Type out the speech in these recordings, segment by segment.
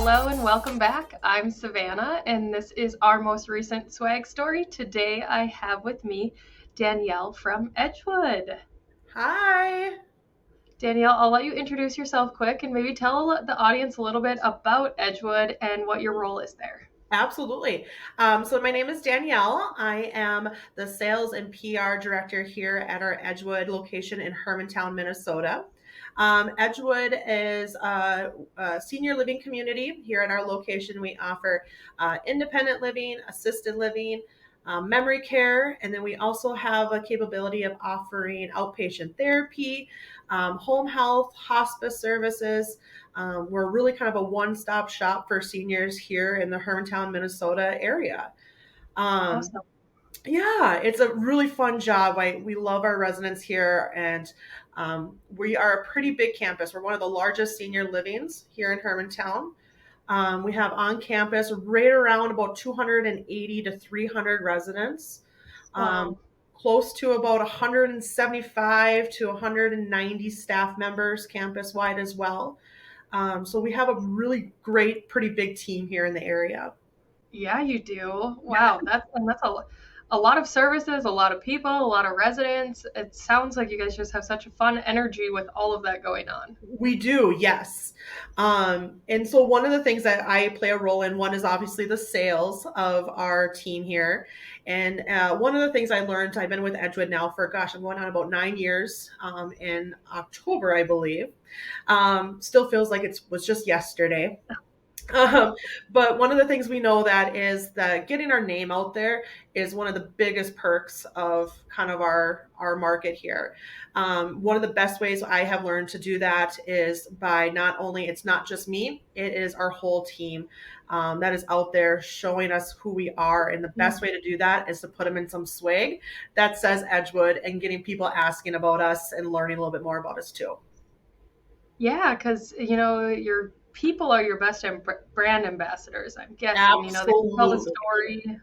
Hello and welcome back. I'm Savanah, and this is our most recent swag story. Today I have with me Danielle from Edgewood. Hi. Danielle, I'll let you introduce yourself quick and maybe tell the audience a little bit about Edgewood and what your role is there. Absolutely. So my name is Danielle. I am the sales and PR director here at our Edgewood location in Hermantown, Minnesota. Edgewood is a senior living community. Here at our location, we offer independent living, assisted living, memory care, and then we also have a capability of offering outpatient therapy, home health, hospice services. We're really kind of a one-stop shop for seniors here in the Hermantown, Minnesota area. Um, Awesome. yeah, it's a really fun job. We love our residents here, and we are a pretty big campus. We're one of the largest senior livings here in Hermantown. We have on campus right around about 280 to 300 residents, um, Wow. close to about 175 to 190 staff members campus wide as well. So we have a really great, pretty big team here in the area. Yeah, you do. Wow, that's a lot of services, a lot of people, a lot of residents. It sounds like you guys just have such a fun energy with all of that going on. We do, yes. And so one of the things that I play a role in, one is obviously the sales of our team here. And one of the things I learned, I've been with Edgewood now for, gosh, I'm going on about 9 years in October, I believe. Still feels like it was just yesterday. Um, but one of the things we know that is that getting our name out there is one of the biggest perks of kind of our market here. One of the best ways I have learned to do that is by not only it's not just me, it is our whole team that is out there showing us who we are. And the best way to do that is to put them in some swag that says Edgewood and getting people asking about us and learning a little bit more about us too. Yeah, because your people are your best brand ambassadors. I'm guessing. They can tell the Absolutely. story.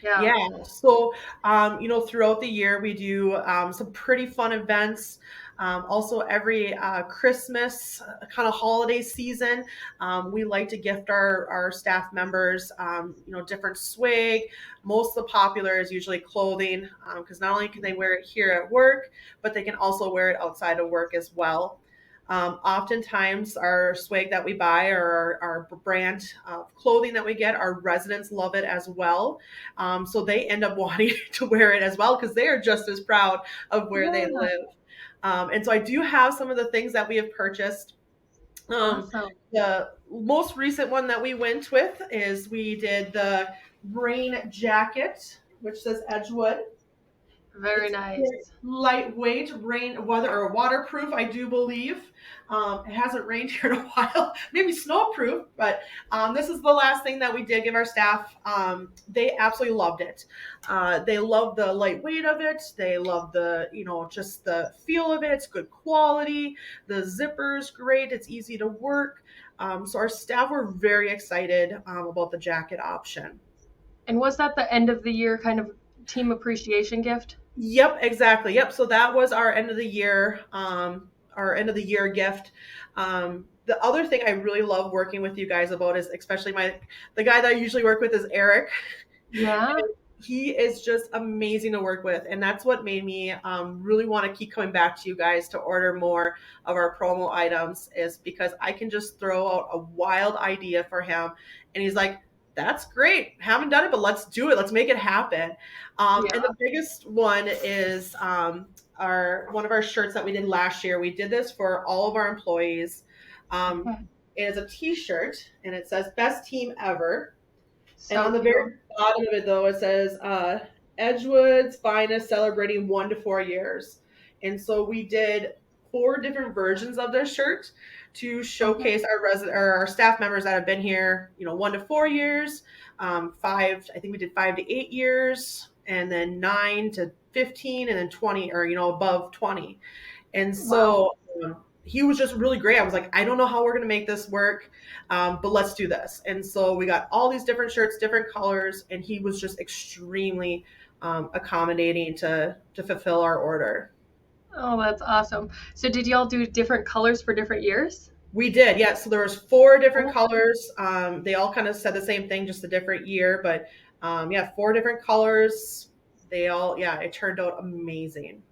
Yeah. Yeah. So, throughout the year, we do some pretty fun events. Also, every Christmas kind of holiday season, we like to gift our staff members, different swag. Most of the popular is usually clothing because not only can they wear it here at work, but they can also wear it outside of work as well. Oftentimes, our swag that we buy or our brand clothing that we get, our residents love it as well. So they end up wanting to wear it as well because they are just as proud of where they Yeah. live. And so I do have some of the things that we have purchased. Um, Awesome. the most recent one that we went with is we did the rain jacket, which says Edgewood. Very It's very nice. lightweight, rain weather or waterproof, I do believe. It hasn't rained here in a while, maybe snowproof, but this is the last thing that we did give our staff. They absolutely loved it. They love the lightweight of it. They love just the feel of it. It's good quality. The zipper's great. It's easy to work. So our staff were very excited about the jacket option. And was that the end of the year kind of team appreciation gift? Yep, exactly. Yep. So that was our end of the year gift. The other thing I really love working with you guys about is especially the guy that I usually work with is Eric. Yeah. He is just amazing to work with, and that's what made me really want to keep coming back to you guys to order more of our promo items. Is because I can just throw out a wild idea for him, and he's like, "That's great. Haven't done it, but let's do it. Let's make it happen." And Yeah. the biggest one is our one of our shirts that we did last year. We did this for all of our employees. Um, Okay. it is a T-shirt, and it says "Best Team Ever." And So on the cute. very bottom of it, though, it says Edgewood's finest celebrating 1 to 4 years. And so we did 4 different versions of this shirt to Okay. showcase or our staff members that have been here, 1 to 4 years, five, I think we did 5 to 8 years, and then 9 to 15, and then 20 or, above 20. And Wow. so he was just really great. I was like, I don't know how we're going to make this work, but let's do this. And so we got all these different shirts, different colors, and he was just extremely accommodating to fulfill our order. Oh, that's awesome. So did y'all do different colors for different years? We did, yeah. So there was four different Oh, colors. They all kind of said the same thing, just a different year. But yeah, four different colors. They all, yeah, it turned out amazing.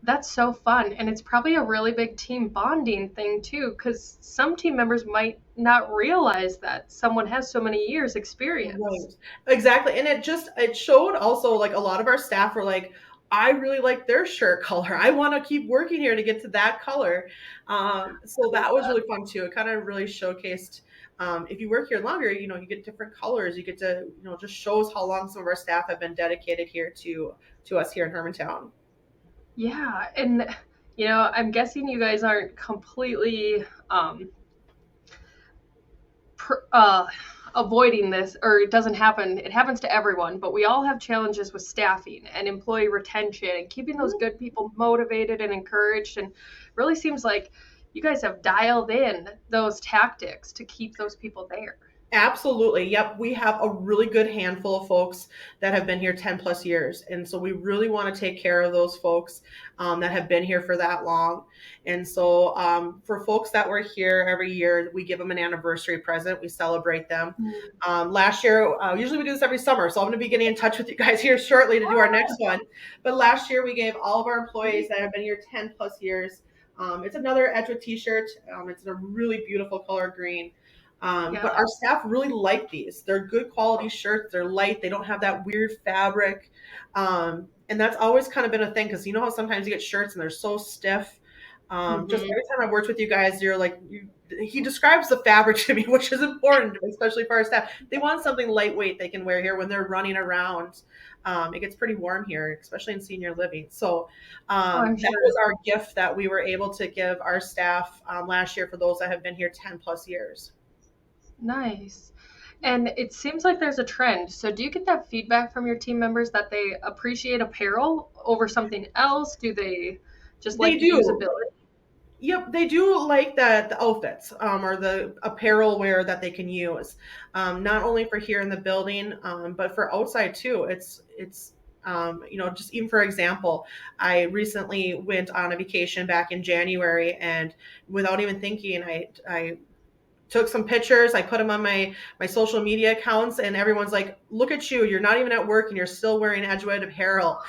that's so fun. And it's probably a really big team bonding thing too, because some team members might not realize that someone has so many years Right. experience. Exactly. And it showed also like a lot of our staff were like, I really like their shirt color. I want to keep working here to get to that color. So that was really fun too. It kind of really showcased if you work here longer, you get different colors. You get to, just shows how long some of our staff have been dedicated here to us here in Hermantown. Yeah, and I'm guessing you guys aren't completely pr- uh, avoiding this, or it doesn't happen. It happens to everyone, but we all have challenges with staffing and employee retention and keeping those good people motivated and encouraged. And really seems like you guys have dialed in those tactics to keep those people there. Absolutely. Yep. We have a really good handful of folks that have been here 10 plus years. And so we really want to take care of those folks that have been here for that long. And so for folks that were here every year, we give them an anniversary present. We celebrate them. Last year, usually we do this every summer. So I'm going to be getting in touch with you guys here shortly to do our next one. But last year, we gave all of our employees that have been here 10 plus years. It's another Edgewood t shirt. It's in a really beautiful color green. But Yeah. our staff really like these. They're good quality shirts. They're light. They don't have that weird fabric. And that's always kind of been a thing because you know how sometimes you get shirts and they're so stiff. Just Hmm. every time I've worked with you guys, you're like, he describes the fabric to me, which is important, especially for our staff. They want something lightweight they can wear here when they're running around. It gets pretty warm here, especially in senior living. So Oh, I'm that was sure. our gift that we were able to give our staff last year for those that have been here 10 plus years. Nice. And it seems like there's a trend. So do you get that feedback from your team members that they appreciate apparel over something else? Do they just They like the do. usability? Yep, they do like the outfits or the apparel wear that they can use, not only for here in the building, but for outside too. Just even for example, I recently went on a vacation back in January, and without even thinking, I took some pictures. I put them on my social media accounts, and everyone's like, "Look at you! You're not even at work, and you're still wearing Edgewood apparel."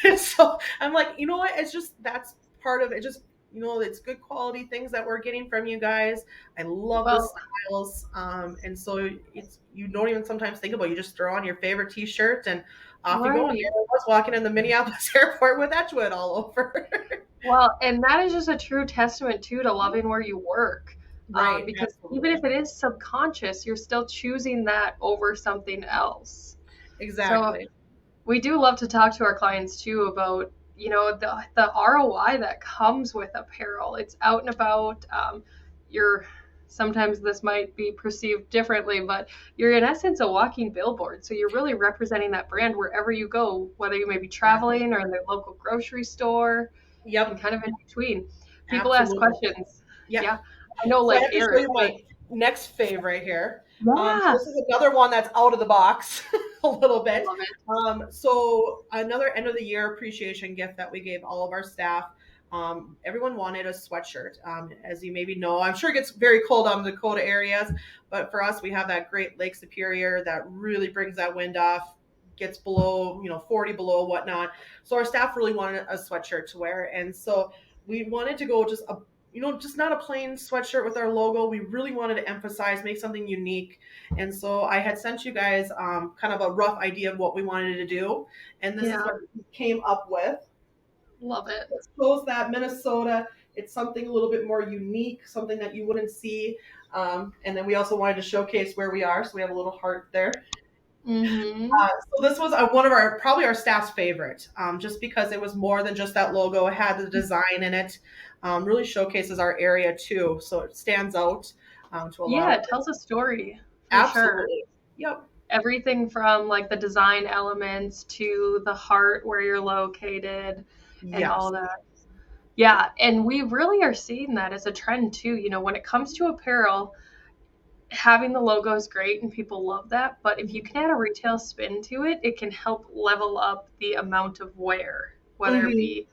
And so I'm like, you know what? It's just that's part of it. Just it's good quality things that we're getting from you guys. I love the Well, styles, and so it's you don't even sometimes think about it. You just throw on your favorite T-shirt and off you go. And here right. I was walking in the Minneapolis airport with Edgewood all over. Well, and that is just a true testament too to loving where you work. Right, Because even if absolutely, it is subconscious, you're still choosing that over something else. So exactly. we do love to talk to our clients too about the ROI that comes with apparel. It's out and about. You're sometimes this might be perceived differently, but you're in essence a walking billboard. So you're really representing that brand wherever you go, whether you may be Exactly. traveling or in the local grocery store and Yep, kind of in between. People ask absolutely. questions. Yeah. Yeah, I know, So I like have to show Eric. you my next favorite here. So Yeah, this is another one that's out of the box a little I bit. love it. So another end of the year appreciation gift that we gave all of our staff. Everyone wanted a sweatshirt. As you maybe know, I'm sure it gets very cold on the Dakota areas, but for us, we have that great Lake Superior that really brings that wind off, gets below, 40 below, whatnot. So our staff really wanted a sweatshirt to wear. And so we wanted to go just not a plain sweatshirt with our logo. We really wanted to emphasize, make something unique. And so I had sent you guys kind of a rough idea of what we wanted to do. And this is Yeah, what we came up with. love it. It shows that Minnesota, it's something a little bit more unique, something that you wouldn't see. And then we also wanted to showcase where we are. So we have a little heart there. Mm-hmm. So this was one of our probably our staff's favorite, just because it was more than just that logo. It had the design in it, really showcases our area too, so it stands out to a lot Yeah, of it tells a story for sure. absolutely. Yep. Everything from like the design elements to the heart where you're located and all Yes. that. Yeah, and we really are seeing that as a trend too. When it comes to apparel, having the logo is great and people love that, but if you can add a retail spin to it, it can help level up the amount of wear, whether it Hmm. be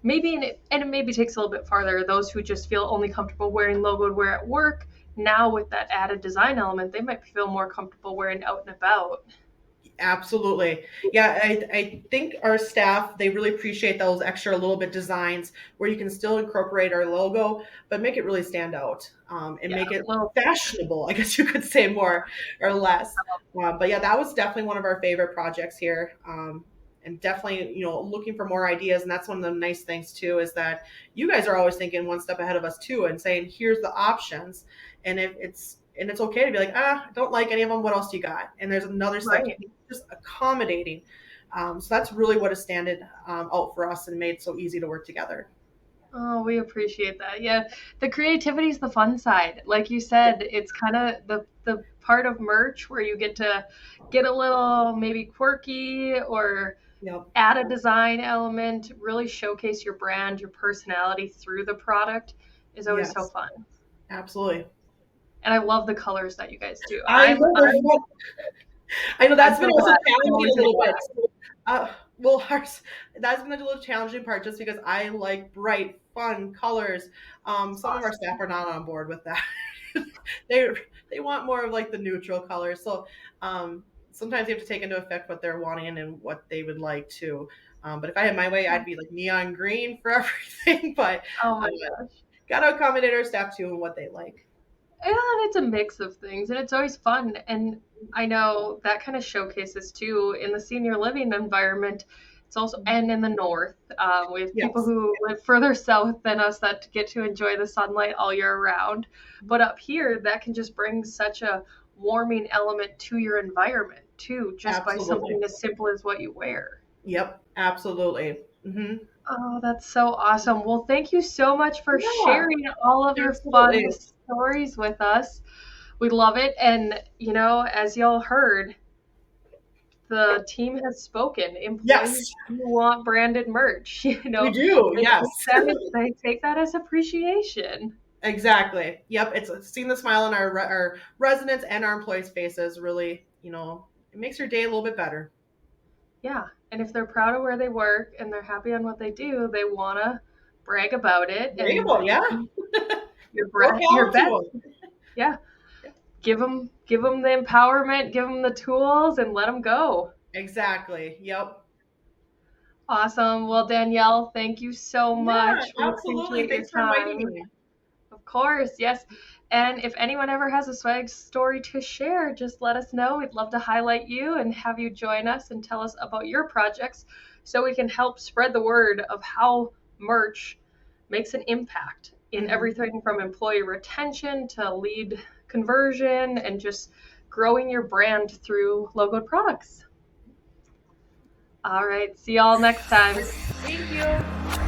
maybe and it maybe takes a little bit farther. Those who just feel only comfortable wearing logoed wear at work, now with that added design element, they might feel more comfortable wearing out and about. Absolutely. Yeah, I think our staff, they really appreciate those extra little bit designs where you can still incorporate our logo, but make it really stand out, and Yeah, make it well, fashionable, I guess you could say more or less. But yeah, that was definitely one of our favorite projects here. And definitely, looking for more ideas. And that's one of the nice things too, is that you guys are always thinking one step ahead of us too and saying, here's the options. And if it's okay to be like, I don't like any of them. What else do you got? And there's another step to right. be just accommodating. So that's really what has standed out for us and made so easy to work together. Oh, we appreciate that. Yeah, the creativity is the fun side. Like you said, it's kind of the part of merch where you get to get a little maybe quirky or Yep. add a design element, really showcase your brand, your personality through the product is always so Yes. fun. Absolutely. And I love the colors that you guys do. I know they're fun. I know I'm that's been so also glad I'm challenging always a in little bit. black. Well, ours, that's been a little challenging part just because I like bright, fun colors. It's Some of our awesome. staff are not on board with that. they they want more of like the neutral colors. So sometimes you have to take into effect what they're wanting and what they would like to. But if I had my way, I'd be like neon green for everything. But Oh uh, my gosh. got to accommodate our staff too and what they like. Yeah, and it's a mix of things, and it's always fun. And I know that kind of showcases too in the senior living environment. It's also, and in the north, we have people Yes, who live further south than us that get to enjoy the sunlight all year round. But up here, that can just bring such a warming element to your environment too, just by absolutely. something as simple as what you wear. Yep, absolutely. Oh, that's so awesome. Well, thank you so much for Yeah, sharing all of your fun absolutely. stories with us. We love it. And, as y'all heard, the team has spoken. Yes, Employees do want branded merch. we do. They Yes, take that as appreciation. exactly. Yep, it's seeing the smile on our residents and our employees' faces. Really, it makes your day a little bit better. Yeah. And if they're proud of where they work and they're happy on what they do, they want to brag about it There you and go. Yeah, more your power to best. them. Yeah. Give them the empowerment, give them the tools and let them go. Exactly. Yep. Awesome. Well, Danielle, thank you so Yeah, much. We absolutely. appreciate your Thanks for inviting time. me. Of course, yes. And if anyone ever has a swag story to share, just let us know. We'd love to highlight you and have you join us and tell us about your projects so we can help spread the word of how merch makes an impact in Hmm. everything from employee retention to lead conversion and just growing your brand through logoed products. All right, see y'all next time. Thank you.